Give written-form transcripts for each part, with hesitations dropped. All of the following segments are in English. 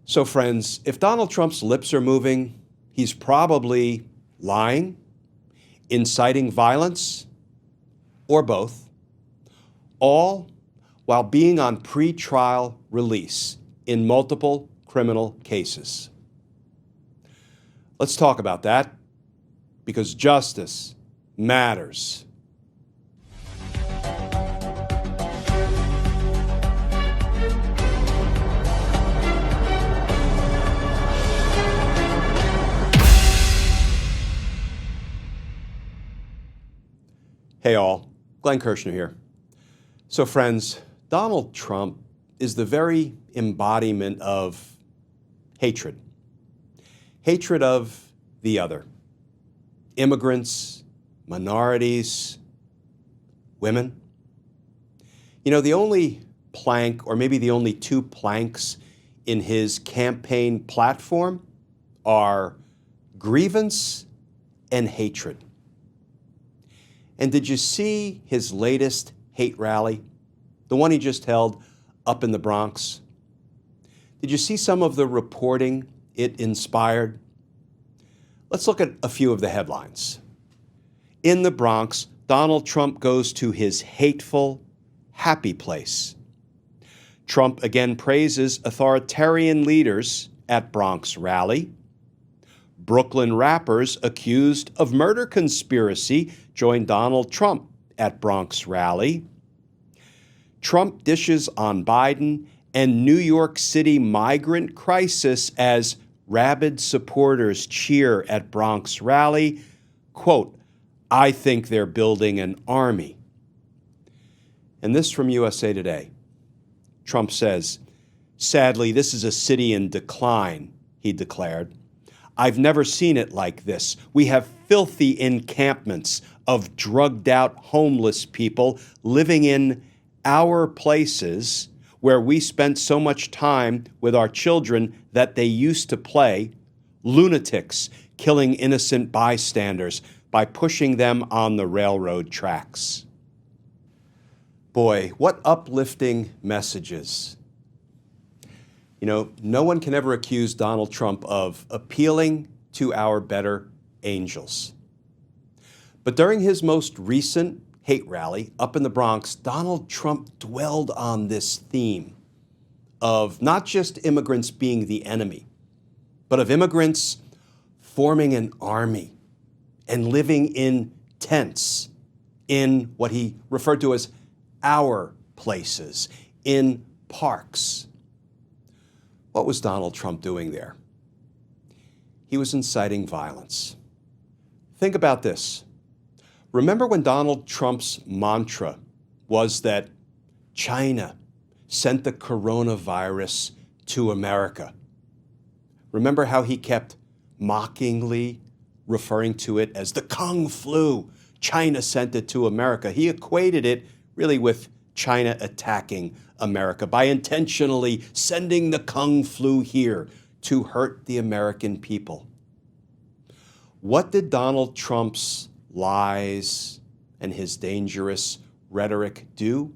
So friends, if Donald Trump's lips are moving, he's probably lying, inciting violence, or both, all while being on pretrial release in multiple criminal cases. Let's talk about that, because justice matters. Hey all, Glenn Kirshner here. So friends, Donald Trump is the very embodiment of hatred. Hatred of the other. Immigrants, minorities, women. You know, the only plank, or maybe the only two planks in his campaign platform are grievance and hatred. And did you see his latest hate rally? The one he just held up in the Bronx? Did you see some of the reporting it inspired? Let's look at a few of the headlines. In the Bronx, Donald Trump goes to his hateful, happy place. Trump again praises authoritarian leaders at Bronx rally. Brooklyn rappers accused of murder conspiracy join Donald Trump at Bronx rally. Trump dishes on Biden, and New York City migrant crisis as rabid supporters cheer at Bronx rally. Quote, "I think they're building an army." And this from USA Today. Trump says, "Sadly, this is a city in decline," he declared. "I've never seen it like this. We have filthy encampments of drugged-out homeless people living in our places where we spent so much time with our children that they used to play, lunatics killing innocent bystanders by pushing them on the railroad tracks." Boy, what uplifting messages. You know, no one can ever accuse Donald Trump of appealing to our better angels. But during his most recent hate rally up in the Bronx, Donald Trump dwelled on this theme of not just immigrants being the enemy, but of immigrants forming an army and living in tents in what he referred to as our places, in parks. What was Donald Trump doing there? He was inciting violence. Think about this. Remember when Donald Trump's mantra was that China sent the coronavirus to America? Remember how he kept mockingly referring to it as the Kung flu? China sent it to America. He equated it really with China attacking America by intentionally sending the Kung flu here to hurt the American people. What did Donald Trump's lies and his dangerous rhetoric do?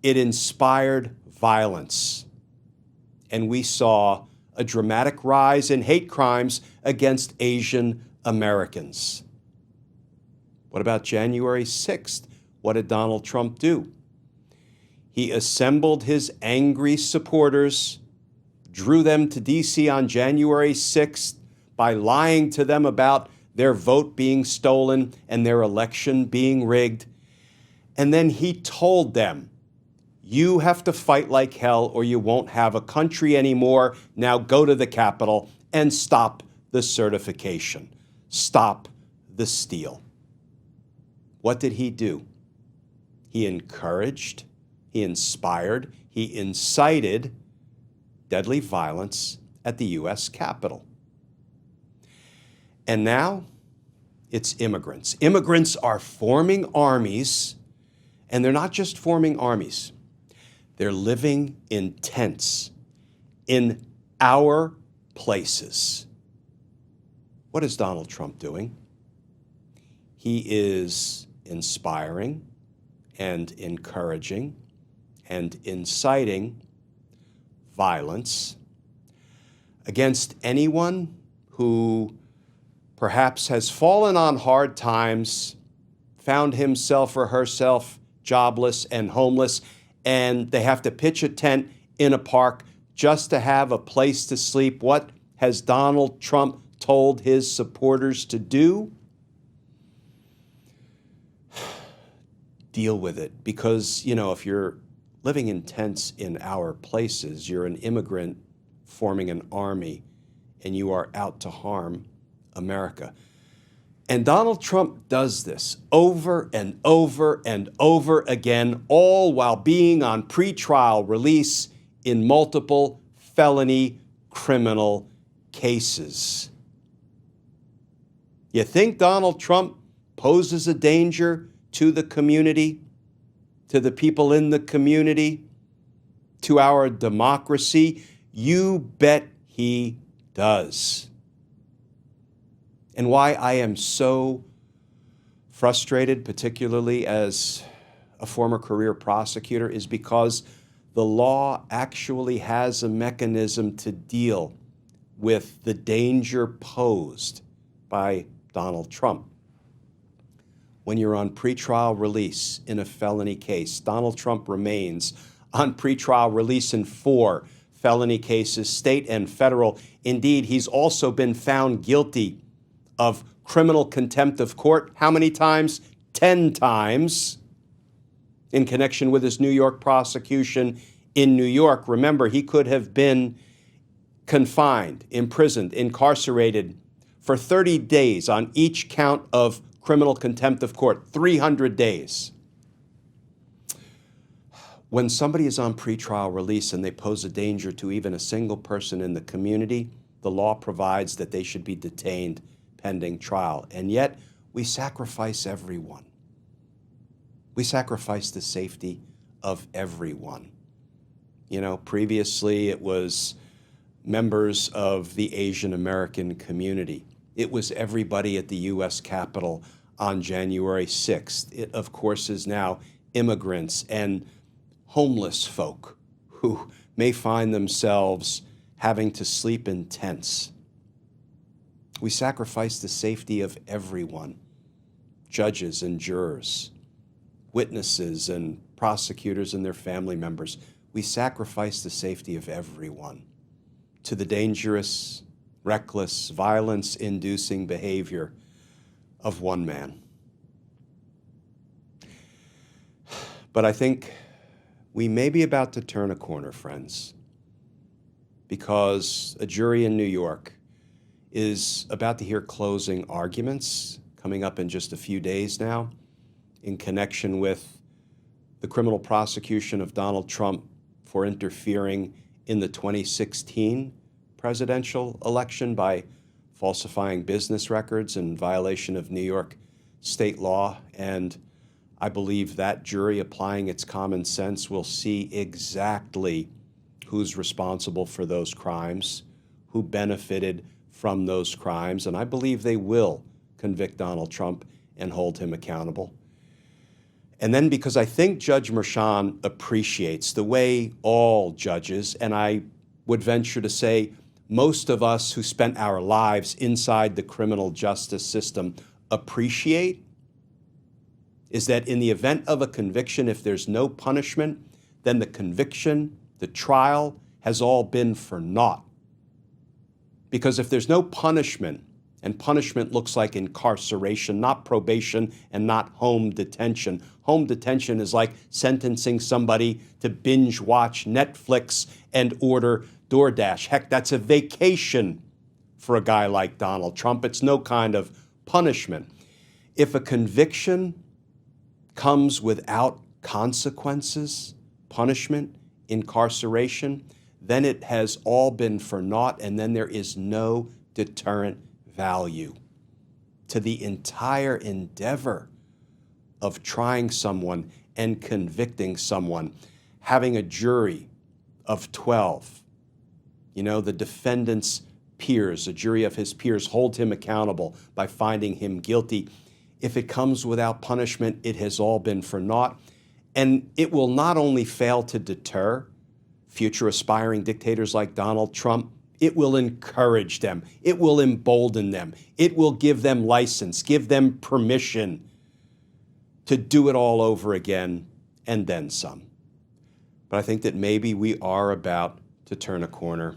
It inspired violence, and we saw a dramatic rise in hate crimes against Asian Americans. What about January 6th? What did Donald Trump do? He assembled his angry supporters, drew them to D.C. on January 6th by lying to them about their vote being stolen and their election being rigged. And then he told them, "You have to fight like hell or you won't have a country anymore. Now go to the Capitol and stop the certification. Stop the steal." What did he do? He encouraged, he inspired, he incited deadly violence at the U.S. Capitol. And now it's immigrants. Immigrants are forming armies, and they're not just forming armies. They're living in tents in our places. What is Donald Trump doing? He is inspiring and encouraging and inciting violence against anyone who perhaps has fallen on hard times, found himself or herself jobless and homeless, and they have to pitch a tent in a park just to have a place to sleep. What has Donald Trump told his supporters to do? Deal with it. Because, if you're living in tents in our places, you're an immigrant forming an army, and you are out to harm America. And Donald Trump does this over and over and over again, all while being on pretrial release in multiple felony criminal cases. You think Donald Trump poses a danger to the community, to the people in the community, to our democracy? You bet he does. And why I am so frustrated, particularly as a former career prosecutor, is because the law actually has a mechanism to deal with the danger posed by Donald Trump. When you're on pretrial release in a felony case, Donald Trump remains on pretrial release in 4 felony cases, state and federal. Indeed, he's also been found guilty of criminal contempt of court. How many times? 10 times in connection with his New York prosecution in New York. Remember, he could have been confined, imprisoned, incarcerated for 30 days on each count of criminal contempt of court, 300 days. When somebody is on pretrial release and they pose a danger to even a single person in the community, the law provides that they should be detained pending trial. And yet, we sacrifice everyone. We sacrifice the safety of everyone. Previously it was members of the Asian American community. It was everybody at the U.S. Capitol on January 6th. It, of course, is now immigrants and homeless folk who may find themselves having to sleep in tents. We sacrifice the safety of everyone, judges and jurors, witnesses and prosecutors and their family members. We sacrifice the safety of everyone to the dangerous, reckless, violence-inducing behavior of one man. But I think we may be about to turn a corner, friends, because a jury in New York is about to hear closing arguments coming up in just a few days now in connection with the criminal prosecution of Donald Trump for interfering in the 2016 presidential election by falsifying business records in violation of New York state law. And I believe that jury, applying its common sense, will see exactly who's responsible for those crimes, who benefited from those crimes, and I believe they will convict Donald Trump and hold him accountable. And then, because I think Judge Merchan appreciates the way all judges, and I would venture to say most of us who spent our lives inside the criminal justice system appreciate, is that in the event of a conviction, if there's no punishment, then the conviction, the trial, has all been for naught. Because if there's no punishment, and punishment looks like incarceration, not probation and not home detention. Home detention is like sentencing somebody to binge watch Netflix and order DoorDash. Heck, that's a vacation for a guy like Donald Trump. It's no kind of punishment. If a conviction comes without consequences, punishment, incarceration, then it has all been for naught, and then there is no deterrent value to the entire endeavor of trying someone and convicting someone. Having a jury of 12, the defendant's peers, a jury of his peers, hold him accountable by finding him guilty. If it comes without punishment, it has all been for naught. And it will not only fail to deter future aspiring dictators like Donald Trump, It will encourage them. It will embolden them. It will give them license, give them permission to do it all over again and then some. But I think that maybe we are about to turn a corner,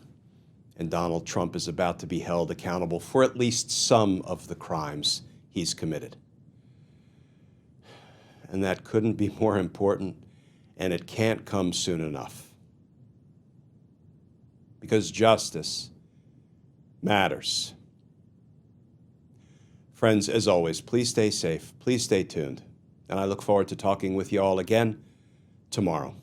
and Donald Trump is about to be held accountable for at least some of the crimes he's committed. And that couldn't be more important, and it can't come soon enough. Because justice matters. Friends, as always, please stay safe, please stay tuned, and I look forward to talking with you all again tomorrow.